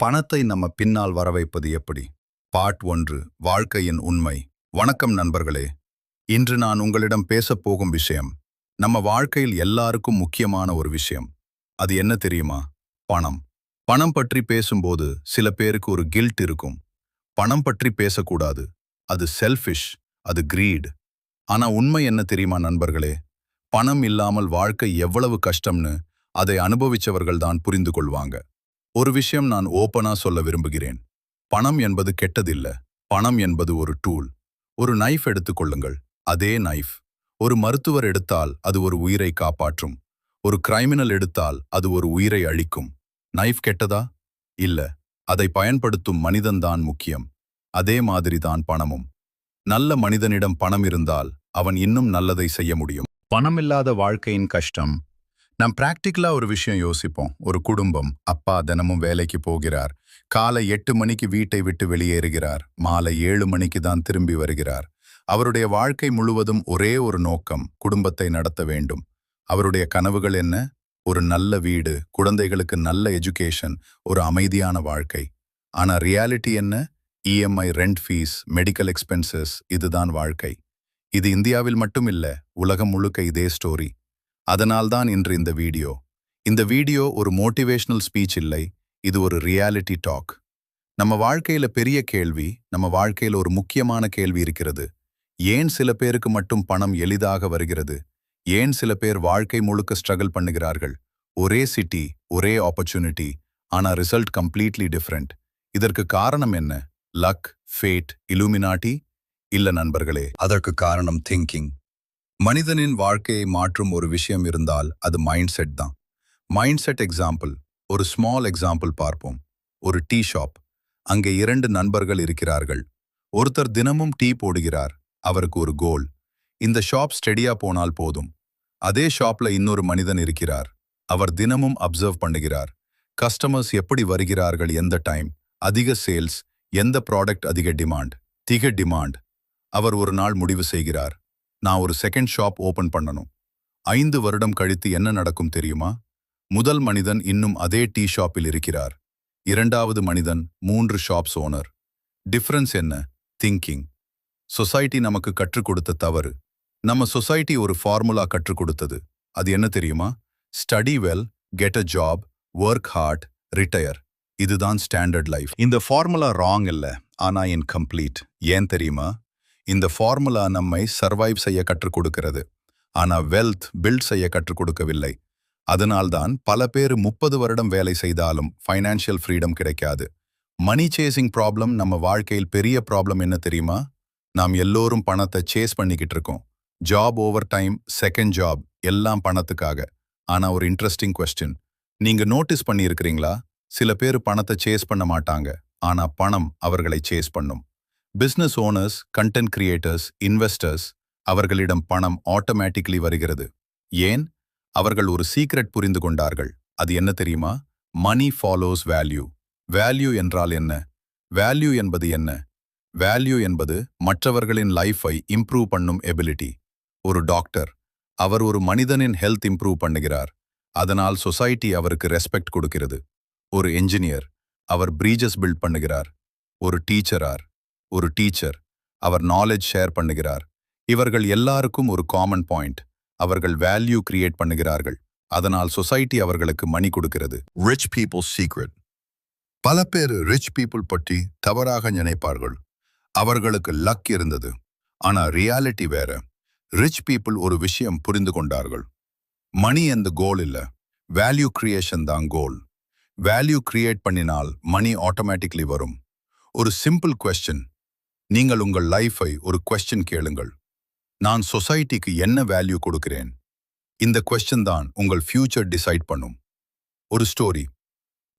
பணத்தை நம்ம பின்னால் வரவைப்பது எப்படி? பார்ட் 1. வாழ்க்கையின் உண்மை. வணக்கம் நண்பர்களே. இன்று நான் உங்களிடம் பேசப் போகும் விஷயம் நம்ம வாழ்க்கையில் எல்லாருக்கும் முக்கியமான ஒரு விஷயம். அது என்ன தெரியுமா? பணம். பணம் பற்றி பேசும்போது சில பேருக்கு ஒரு கில்ட் இருக்கும். பணம் பற்றி பேசக்கூடாது, அது செல்ஃபிஷ், அது கிரீட். ஆனா உண்மை என்ன தெரியுமா நண்பர்களே? பணம் இல்லாமல் வாழ்க்கை எவ்வளவு கஷ்டம்னு அதை அனுபவிச்சவர்கள் தான் புரிந்து கொள்வாங்க. ஒரு விஷயம் நான் ஓப்பனா சொல்ல விரும்புகிறேன். பணம் என்பது கெட்டதில்ல. பணம் என்பது ஒரு டூல். ஒரு நைஃப் எடுத்துக்கொள்ளுங்கள். அதே நைஃப் ஒரு மருத்துவர் எடுத்தால் அது ஒரு உயிரை காப்பாற்றும். ஒரு கிரைமினல் எடுத்தால் அது ஒரு உயிரை அழிக்கும். நைஃப் கெட்டதா? இல்ல. அதை பயன்படுத்தும் மனிதன்தான் முக்கியம். அதே மாதிரிதான் பணமும். நல்ல மனிதனிடம் பணம் இருந்தால் அவன் இன்னும் நல்லதை செய்ய முடியும். பணமில்லாத வாழ்க்கையின் கஷ்டம். நாம் பிராக்டிக்கலா ஒரு விஷயம் யோசிப்போம். ஒரு குடும்பம், அப்பா தினமும் வேலைக்கு போகிறார். காலை 8 மணிக்கு வீட்டை விட்டு வெளியேறுகிறார். மாலை 7 மணிக்கு தான் திரும்பி வருகிறார். அவருடைய வாழ்க்கை முழுவதும் ஒரே ஒரு நோக்கம், குடும்பத்தை நடத்த வேண்டும். அவருடைய கனவுகள் என்ன? ஒரு நல்ல வீடு, குழந்தைகளுக்கு நல்ல எஜுகேஷன், ஒரு அமைதியான வாழ்க்கை. ஆனா ரியாலிட்டி என்ன? EMI, rent fees, medical expenses. இதுதான் வாழ்க்கை. இது இந்தியாவில் மட்டும் இல்ல, உலகம் முழுக்க இதே ஸ்டோரி. அதனால்தான் இன்று இந்த வீடியோ ஒரு மோட்டிவேஷனல் ஸ்பீச் இல்லை, இது ஒரு ரியாலிட்டி டாக். நம்ம வாழ்க்கையில பெரிய கேள்வி, நம்ம வாழ்க்கையில ஒரு முக்கியமான கேள்வி இருக்கிறது. ஏன் சில பேருக்கு மட்டும் பணம் எளிதாக வருகிறது? ஏன் சில பேர் வாழ்க்கை முழுக்க ஸ்ட்ரகிள் பண்ணுகிறார்கள்? ஒரே சிட்டி, ஒரே ஆப்பர்ச்சுனிட்டி, ஆனா ரிசல்ட் கம்ப்ளீட்லி டிஃப்ரெண்ட். இதற்கு காரணம் என்ன? Luck, fate, illuminati? இல்ல நண்பர்களே, அதற்கு காரணம் திங்கிங். மனிதனின் வாழ்க்கையை மாற்றும் ஒரு விஷயம் இருந்தால் அது மைண்ட் செட் தான். மைண்ட் செட் எக்ஸாம்பிள், ஒரு ஸ்மால் எக்ஸாம்பிள் பார்ப்போம். ஒரு டீ ஷாப். அங்கே 2 நண்பர்கள் இருக்கிறார்கள். ஒருத்தர் தினமும் டீ போடுகிறார். அவருக்கு ஒரு கோல், இந்த ஷாப் ஸ்டெடியா போனால் போதும். அதே ஷாப்ல இன்னொரு மனிதன் இருக்கிறார். அவர் தினமும் அப்சர்வ் பண்ணுகிறார். கஸ்டமர்ஸ் எப்படி வருகிறார்கள், எந்த டைம், அதிக சேல்ஸ், எந்த ப்ராடக்ட் அதிக டிமாண்ட். அவர் ஒரு நாள் முடிவு செய்கிறார், நான் ஒரு செகண்ட் ஷாப் ஓபன் பண்ணணும். 5 வருடம் கழித்து என்ன நடக்கும் தெரியுமா? முதல் மனிதன் இன்னும் அதே டீ ஷாப்பில் இருக்கிறார். 2வது மனிதன் 3 ஷாப்ஸ் ஓனர். டிஃபரன்ஸ் என்ன? திங்கிங். சொசைட்டி நமக்கு கற்றுக் கொடுத்த தவறு. நம்ம சொசைட்டி ஒரு ஃபார்முலா கற்றுக் கொடுத்தது. அது என்ன தெரியுமா? Study well, get a job, work hard, retire. இதுதான் ஸ்டாண்டர்ட் லைஃப். இந்த ஃபார்முலா ராங் இல்ல, ஆனா இன்கம்ப்ளீட். ஏன் தெரியுமா? இந்த ஃபார்முலா நம்மை சர்வைவ் செய்ய கற்றுக் கொடுக்கிறது, ஆனா வெல்த் பில்ட் செய்ய கற்றுக் கொடுக்கவில்லை. அதனால்தான் பல பேர் 30 வருடம் வேலை செய்தாலும் ஃபைனான்சியல் ஃப்ரீடம் கிடைக்காது. மணி சேசிங் ப்ராப்ளம் நம்ம வாழ்க்கையில் பெரிய ப்ராப்ளம் என்ன தெரியுமா? நாம் எல்லோரும் பணத்தை சேஸ் பண்ணிக்கிட்டு இருக்கோம். Job, over time, second job, எல்லாம் பணத்துக்காக. ஆனா ஒரு இன்ட்ரெஸ்டிங் கொஸ்டின், நீங்க நோட்டீஸ் பண்ணியிருக்கிறீங்களா? சில பேர் பணத்தை சேஸ் பண்ண மாட்டாங்க, ஆனா பணம் அவர்களை சேஸ் பண்ணும். Business owners, content creators, investors, அவர்களிடம் பணம் ஆட்டோமேட்டிக்லி வருகிறது. ஏன்? அவர்கள் ஒரு சீக்ரெட் புரிந்து கொண்டார்கள். அது என்ன தெரியுமா? மணி ஃபாலோஸ் வேல்யூ. வேல்யூ என்றால் என்ன? வேல்யூ என்பது என்ன? வேல்யூ என்பது மற்றவர்களின் லைஃபை இம்ப்ரூவ் பண்ணும் எபிலிட்டி. ஒரு டாக்டர், அவர் ஒரு மனிதனின் ஹெல்த் இம்ப்ரூவ் பண்ணுகிறார். அதனால் சொசைட்டி அவருக்கு ரெஸ்பெக்ட் கொடுக்கிறது. ஒரு என்ஜினியர், அவர் பிரீஜஸ் பில்ட் பண்ணுகிறார். ஒரு டீச்சர், அவர் நாலேஜ் ஷேர் பண்ணுகிறார். இவர்கள் எல்லாருக்கும் ஒரு காமன் பாயிண்ட், அவர்கள் வேல்யூ கிரியேட் பண்ணுகிறார்கள். அதனால் சொசைட்டி அவர்களுக்கு மணி கொடுக்கிறது. Rich people secret. பல பேர் ரிச் பீப்புள் பற்றி தவறாக நினைப்பார்கள். அவர்களுக்கு லக் இருந்தது, ஆனா ரியாலிட்டி வேற. ரிச் பீப்புள் ஒரு விஷயம் புரிந்து கொண்டார்கள். மணி எந்த கோல் இல்ல, வேல்யூ கிரியேஷன் தான் கோல். வேல்யூ கிரியேட் பண்ணினால் மணி ஆட்டோமேட்டிக்லி வரும். ஒரு சிம்பிள் கொஸ்டின், நீங்கள் உங்கள் லைஃபை ஒரு கொஸ்டின் கேளுங்கள், நான் சொசைட்டிக்கு என்ன வேல்யூ கொடுக்கிறேன்? இந்த கொஸ்டின் தான் உங்கள் ஃபியூச்சர் டிசைட் பண்ணும். ஒரு ஸ்டோரி.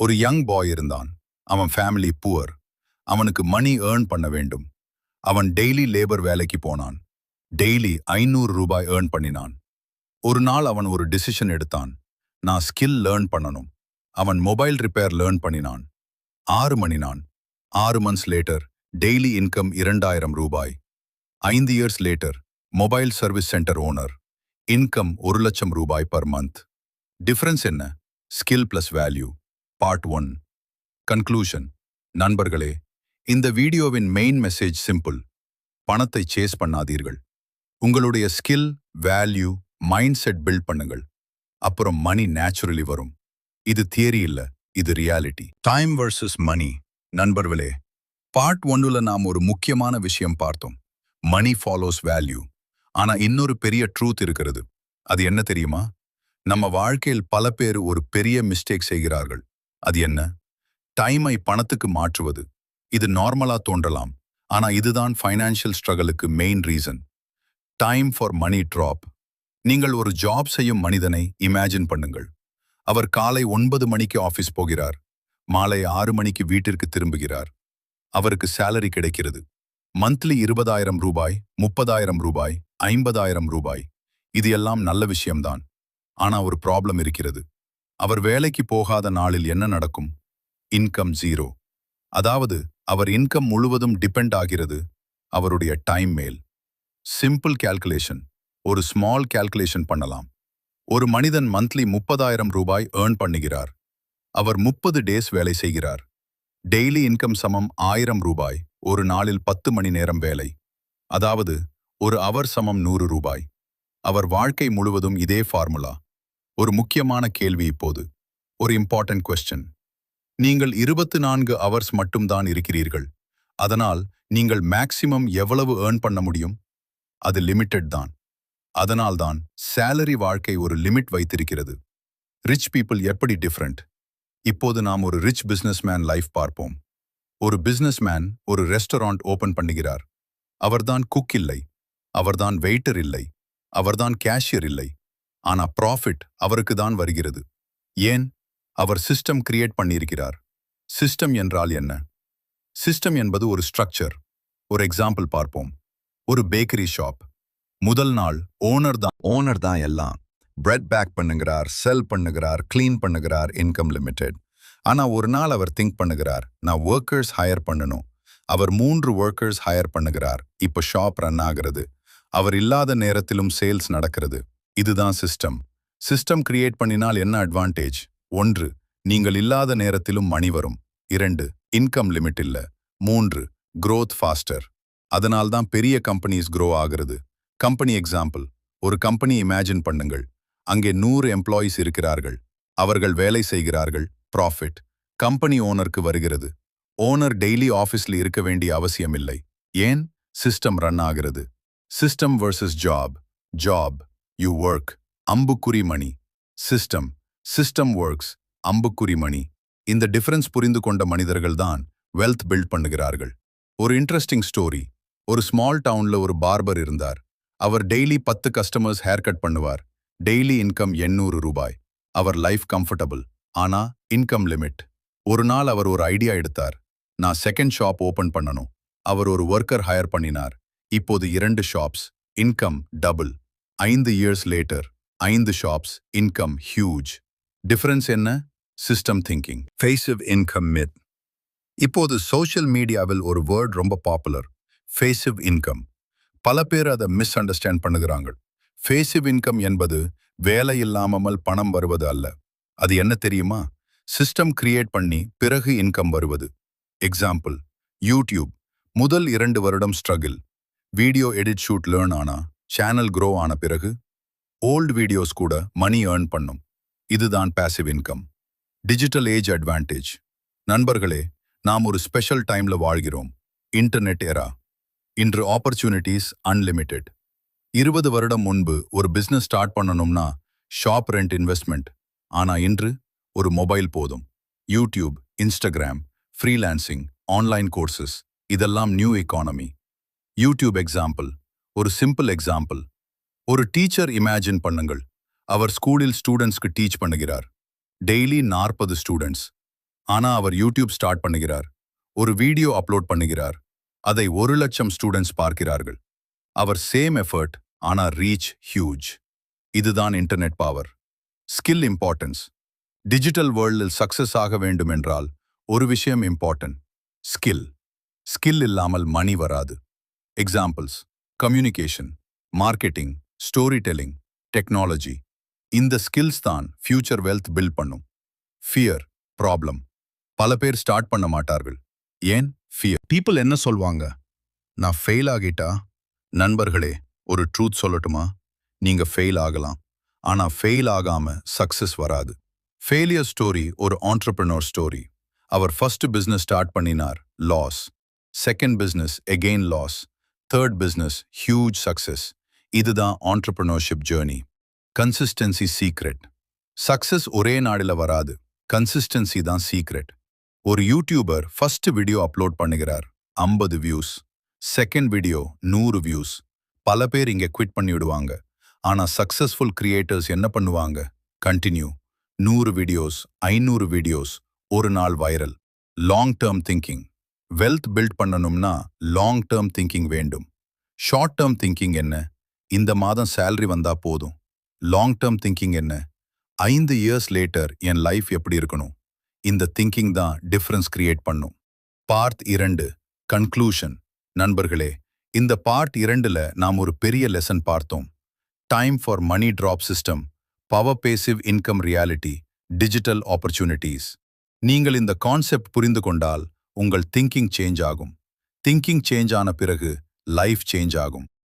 ஒரு யங் பாய் இருந்தான். அவன் ஃபேமிலி புவர். அவனுக்கு மணி ஏர்ன் பண்ண வேண்டும். அவன் டெய்லி லேபர் வேலைக்கு போனான். டெய்லி 500 ரூபாய் ஏர்ன் பண்ணினான். ஒரு நாள் அவன் ஒரு டிசிஷன் எடுத்தான், நான் ஸ்கில் லேர்ன் பண்ணணும். அவன் மொபைல் ரிப்பேர் லேர்ன் பண்ணினான். 6 மணினான். 6 months லேட்டர் டெய்லி இன்கம் 2000 ரூபாய். 5 years later mobile service centre owner. Income 1,00,000 ரூபாய் பர் மந்த். டிஃபரன்ஸ் என்ன? Skill plus value. Part 1. Conclusion. நண்பர்களே, இந்த வீடியோவின் மெயின் மெசேஜ் சிம்பிள். பணத்தை சேஸ் பண்ணாதீர்கள். உங்களுடைய skill, value, mind set build பண்ணுங்கள். அப்புறம் மணி நேச்சுரலி வரும். இது தியரி இல்ல, இது ரியாலிட்டி. டைம் வர்சஸ் மணி. நண்பர்களே, பார்ட் 1ல நாம் ஒரு முக்கியமான விஷயம் பார்த்தோம். மணி ஃபாலோஸ் வேல்யூ. ஆனா இன்னொரு பெரிய ட்ரூத் இருக்கிறது. அது என்ன தெரியுமா? நம்ம வாழ்க்கையில் பல பேர் ஒரு பெரிய மிஸ்டேக் செய்கிறார்கள். அது என்ன? டைமை பணத்துக்கு மாற்றுவது. இது நார்மலா தோன்றலாம், ஆனா இதுதான் ஃபைனான்சியல் ஸ்ட்ரகலுக்கு main reason. Time for money trap. நீங்கள் ஒரு ஜாப் செய்யும் மனிதனை இமேஜின் பண்ணுங்கள். அவர் காலை 9 மணிக்கு ஆபீஸ் போகிறார், மாலை 6 மணிக்கு வீட்டிற்கு திரும்புகிறார். அவருக்கு சேலரி கிடைக்கிறது. மந்த்லி 20,000 ரூபாய், 30,000 ரூபாய், 50,000 ரூபாய். இது எல்லாம் நல்ல விஷயம்தான். ஆனா ஒரு ப்ராப்ளம் இருக்கிறது. அவர் வேலைக்கு போகாத நாளில் என்ன நடக்கும்? Income zero. அதாவது அவர் இன்கம் முழுவதும் டிபெண்ட் ஆகிறது அவருடைய டைம் மேல். Simple calculation. ஒரு ஸ்மால் கால்குலேஷன் பண்ணலாம். ஒரு மனிதன் மந்த்லி 30,000 ரூபாய் ஏர்ன் பண்ணுகிறார். அவர் 30 டேஸ் வேலை செய்கிறார். டெய்லி இன்கம் சமம் 1000 ரூபாய். ஒரு நாளில் 10 மணி நேரம் வேலை. அதாவது ஒரு அவர் சமம் 100 ரூபாய். அவர் வாழ்க்கை முழுவதும் இதே ஃபார்முலா. ஒரு முக்கியமான கேள்வி இப்போது. ஒரு இம்பார்ட்டன்ட் கொஸ்டின். நீங்கள் 24 ஹவர்ஸ் மட்டும்தான் இருக்கிறீர்கள். அதனால் நீங்கள் மேக்சிமம் எவ்வளவு ஏர்ன் பண்ண முடியும்? அது லிமிட்டட் தான். அதனால்தான் சேலரி வாழ்க்கை ஒரு லிமிட் வைத்திருக்கிறது. ரிச் பீப்புள் எப்படி டிஃப்ரெண்ட்? இப்போது நாம் ஒரு ரிச் பிசினஸ்மேன் லைஃப் பார்ப்போம். ஒரு பிசினஸ்மேன் ஒரு ரெஸ்டாரண்ட் ஓபன் பண்ணுகிறார். அவர்தான் குக் இல்லை, அவர்தான் வெயிட்டர் இல்லை, அவர்தான் கேஷியர் இல்லை. ஆனா ப்ராஃபிட் அவருக்கு தான் வருகிறது. ஏன்? அவர் சிஸ்டம் கிரியேட் பண்ணியிருக்கிறார். சிஸ்டம் என்றால் என்ன? சிஸ்டம் என்பது ஒரு ஸ்ட்ரக்சர். ஒரு எக்ஸாம்பிள் பார்ப்போம். ஒரு பேக்கரி ஷாப். முதல் நாள் ஓனர் தான் எல்லாம். பிரெட் பேக் பண்ணுகிறார், செல் பண்ணுகிறார், கிளீன் பண்ணுகிறார், இன்கம் லிமிடெட். ஆனா ஒரு நாள் அவர் திங்க் பண்ணுகிறார், நான் ஒர்க்கர்ஸ் ஹையர் பண்ணணும். அவர் 3 ஒர்க்கர்ஸ் ஹையர் பண்ணுகிறார். இப்ப ஷாப் ரன் ஆகிறது. அவர் இல்லாத நேரத்திலும் சேல்ஸ் நடக்கிறது. இதுதான் சிஸ்டம். சிஸ்டம் கிரியேட் பண்ணினால் என்ன அட்வான்டேஜ்? 1, நீங்கள் இல்லாத நேரத்திலும் மணி வரும். 2, இன்கம் லிமிட் இல்ல. 3, growth ஃபாஸ்டர். அதனால்தான் பெரிய கம்பெனிஸ் க்ரோ ஆகிறது. Company example. ஒரு கம்பெனி இமேஜின் பண்ணுங்கள். அங்கே 100 எம்ப்ளாயீஸ் இருக்கிறார்கள். அவர்கள் வேலை செய்கிறார்கள். ப்ராஃபிட் கம்பெனி ஓனருக்கு வருகிறது. ஓனர் டெய்லி ஆஃபீஸ்ல இருக்க வேண்டிய அவசியம் இல்லை. ஏன்? சிஸ்டம் ரன் ஆகிறது. System versus job. Job, you work. அம்புக்குறி மணி. System, system works. அம்புக்குறி மணி. இந்த டிஃபரன்ஸ் புரிந்து கொண்ட மனிதர்கள் தான் வெல்த் பில்ட் பண்ணுகிறார்கள். ஒரு இன்ட்ரெஸ்டிங் ஸ்டோரி. ஒரு ஸ்மால் டவுன்ல ஒரு பார்பர் இருந்தார். அவர் டெய்லி 10 கஸ்டமர்ஸ் ஹேர் கட் பண்ணுவார். டெய்லி இன்கம் 800 ரூபாய். அவர் லைஃப் கம்ஃபர்டபுள். ஆனா இன்கம் லிமிட். ஒரு நாள் அவர் ஒரு ஐடியா எடுத்தார். நான் செகண்ட் ஷாப் ஓபன் பண்ணணும். அவர் ஒரு ஒர்க்கர் ஹையர் பண்ணினார். இப்போது 2 shops. Income double. 5 years later 5 shops. Income huge. Difference என்ன? System thinking. Passive income myth. இப்போது சோஷியல் மீடியாவில் ஒரு வேர்ட் ரொம்ப பாப்புலர். ஃபேசிவ் இன்கம். பல பேர் அதை மிஸ் அண்டர்ஸ்டாண்ட் பண்ணுகிறாங்க. ஃபேசிவ் இன்கம் என்பது வேலை இல்லாமல் பணம் வருவது அல்ல. அது என்ன தெரியுமா? சிஸ்டம் கிரியேட் பண்ணி பிறகு இன்கம் வருவது. Example, YouTube. முதல் 2 வருடம் struggle. Video edit shoot learn ஆனா, சேனல் க்ரோ ஆன பிறகு ஓல்டு வீடியோஸ் கூட மணி ஏர்ன் பண்ணும். இதுதான் passive income. Digital age advantage. நண்பர்களே, நாம் ஒரு ஸ்பெஷல் டைம்ல வாழ்கிறோம். இன்டர்நெட் எரா. இன்று ஆப்பர்ச்சுனிட்டிஸ் அன்லிமிட்டெட். 20 வருடம் முன்பு ஒரு பிசினஸ் ஸ்டார்ட் பண்ணணும்னா ஷாப் ரெண்ட் இன்வெஸ்ட்மெண்ட். ஆனா இன்று ஒரு மொபைல் போதும். YouTube, Instagram, freelancing, online courses, இதெல்லாம் நியூ எக்கானமி. YouTube example. ஒரு சிம்பிள் எக்ஸாம்பிள். ஒரு டீச்சர் இமேஜின் பண்ணுங்கள். அவர் ஸ்கூலில் ஸ்டூடெண்ட்ஸ்க்கு டீச் பண்ணுகிறார். Daily 40 students. ஆனா அவர் யூடியூப் ஸ்டார்ட் பண்ணுகிறார். ஒரு வீடியோ அப்லோட் பண்ணுகிறார். அதை 1,00,000 ஸ்டூடெண்ட்ஸ் பார்க்கிறார்கள். அவர் சேம் எஃபர்ட், ஆனா ரீச் ஹியூஜ். இதுதான் internet power. Skill importance. Digital வேர்ல்டில் சக்சஸ் ஆக வேண்டும் என்றால் ஒரு விஷயம் இம்பார்ட்டன்ட். ஸ்கில். ஸ்கில் இல்லாமல் மணி வராது. Examples: communication, marketing, story telling, technology. இந்த ஸ்கில்ஸ் தான் ஃபியூச்சர் வெல்த் பில்ட் பண்ணும். Fear, problem. பல பேர் ஸ்டார்ட் பண்ண மாட்டார்கள். ஏன்? ஃபியர். பீப்புள் என்ன சொல்வாங்க? நான் ஃபெயில் ஆகிட்டா? நண்பர்களே, ஒரு ட்ரூத் சொல்லட்டுமா? நீங்க ஃபெயில் ஆகலாம். ஆனா ஃபெயில் ஆகாம சக்சஸ் வராது. ஃபெயிலியர் ஸ்டோரி ஒரு ஆண்டர்பிரினர் ஸ்டோரி. அவர் ஃபர்ஸ்ட் பிசினஸ் ஸ்டார்ட் பண்ணினார், loss. Second business again loss. Third business huge success. இதுதான் entrepreneurship journey. Consistency secret. Success ஒரே நாளில வராது. கன்சிஸ்டன்சி தான் சீக்ரெட். ஒரு யூடியூபர் ஃபர்ஸ்ட் வீடியோ அப்லோட் பண்ணுகிறார், 50 வியூஸ். Second video 100 views. பல பேர் இங்க குவிட் பண்ணிவிடுவாங்க. ஆனா சக்சஸ்ஃபுல் கிரியேட்டர்ஸ் என்ன பண்ணுவாங்க? கண்டினியூ. 100 வீடியோஸ், 500 வீடியோஸ், ஒரு நாள் viral. Long term thinking. Wealth build பண்ணணும்னா லாங் டேர்ம் திங்கிங் வேண்டும். ஷார்ட் டேர்ம் திங்கிங் என்ன? இந்த மாதம் சேலரி வந்தா போதும். லாங் டேர்ம் திங்கிங் என்ன? 5 இயர்ஸ் லேட்டர் என் லைஃப் எப்படி இருக்கணும்? இந்த திங்கிங் தான் டிஃபரன்ஸ் கிரியேட் பண்ணும். Part 2, conclusion. நண்பர்களே, இந்த பார்ட் 2ல நாம் ஒரு பெரிய லெசன் பார்த்தோம். Time for money drop system, power passive income reality, digital opportunities. நீங்கள் இந்த கான்செப்ட் புரிந்து கொண்டால் உங்கள் திங்கிங் சேஞ்ச் ஆகும். திங்கிங் சேஞ்ச் ஆன பிறகு லைஃப் சேஞ்ச் ஆகும்.